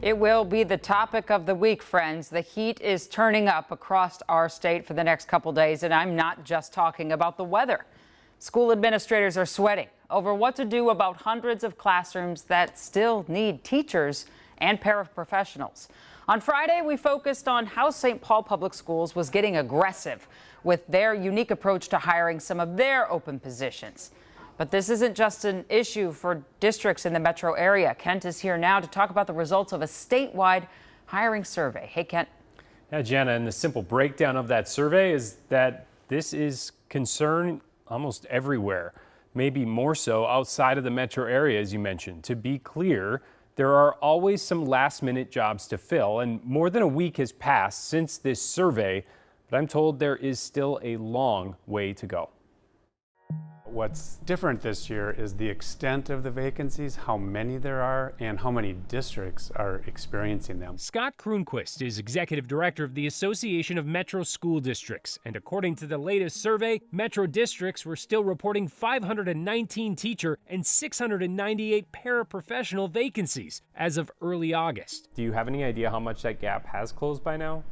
It will be the topic of the week, friends. The heat is turning up across our state for the next couple days, and I'm not just talking about the weather. School administrators are sweating over what to do about hundreds of classrooms that still need teachers and paraprofessionals. On Friday, we focused on how St. Paul Public Schools was getting aggressive with their unique approach to hiring some of their open positions. But this isn't just an issue for districts in the metro area. Kent is here now to talk about the results of a statewide hiring survey. Hey, Kent. Yeah, Jana, and the simple breakdown of that survey is that this is concern almost everywhere, maybe more so outside of the metro area, as you mentioned. To be clear, there are always some last-minute jobs to fill, and more than a week has passed since this survey, but I'm told there is still a long way to go. What's different this year is the extent of the vacancies, how many there are, and how many districts are experiencing them. Scott Kroonquist is executive director of the Association of Metro School Districts, and according to the latest survey, metro districts were still reporting 519 teacher and 698 paraprofessional vacancies as of early August. Do you have any idea how much that gap has closed by now?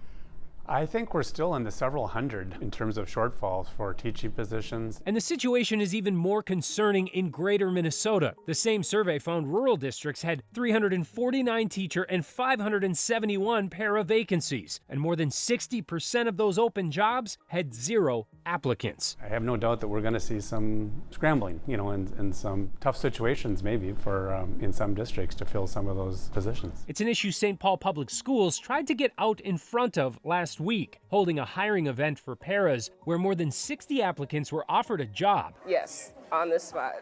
I think we're still in the several hundred in terms of shortfalls for teaching positions. And the situation is even more concerning in greater Minnesota. The same survey found rural districts had 349 teacher and 571 para vacancies, and more than 60% of those open jobs had 0 applicants. I have no doubt that we're going to see some scrambling, in some tough situations maybe for in some districts to fill some of those positions. It's an issue St. Paul Public Schools tried to get out in front of last week, holding a hiring event for paras where more than 60 applicants were offered a job. Yes, on the spot.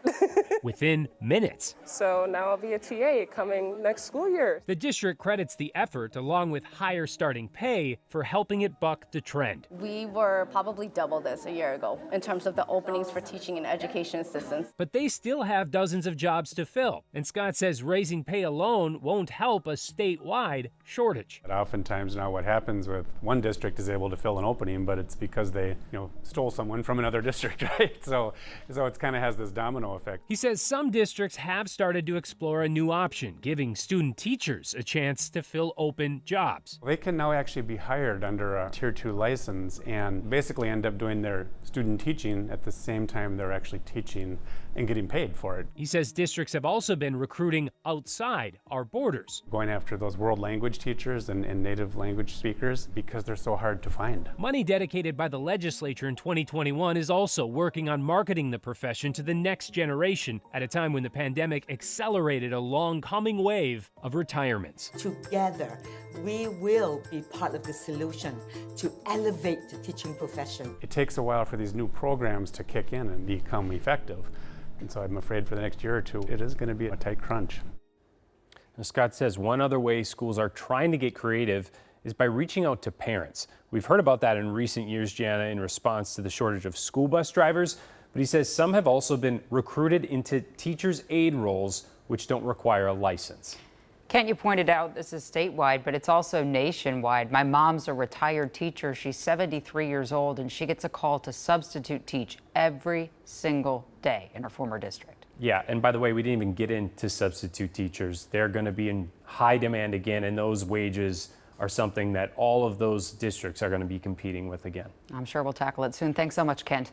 Within minutes. So now I'll be a TA coming next school year. The district credits the effort, along with higher starting pay, for helping it buck the trend. We were probably double this a year ago in terms of the openings for teaching and education assistants. But they still have dozens of jobs to fill. And Scott says raising pay alone won't help a statewide shortage. But oftentimes now what happens with one district is able to fill an opening, but it's because they stole someone from another district, right? So it's kind of has this domino effect. He says some districts have started to explore a new option, giving student teachers a chance to fill open jobs. They can now actually be hired under a Tier 2 license and basically end up doing their student teaching at the same time they're actually teaching and getting paid for it. He says districts have also been recruiting outside our borders. Going after those world language teachers and native language speakers because they're so hard to find. Money dedicated by the legislature in 2021 is also working on marketing the profession to the next generation at a time when the pandemic accelerated a long coming wave of retirements. Together, we will be part of the solution to elevate the teaching profession. It takes a while for these new programs to kick in and become effective. And so I'm afraid for the next year or two, it is going to be a tight crunch. Now, Scott says one other way schools are trying to get creative is by reaching out to parents. We've heard about that in recent years, Jana, in response to the shortage of school bus drivers. But he says some have also been recruited into teachers' aide roles, which don't require a license. Kent, you pointed out this is statewide, but it's also nationwide. My mom's a retired teacher. She's 73 years old, and she gets a call to substitute teach every single day in her former district. Yeah, and by the way, we didn't even get into substitute teachers. They're going to be in high demand again, and those wages are something that all of those districts are going to be competing with again. I'm sure we'll tackle it soon. Thanks so much, Kent.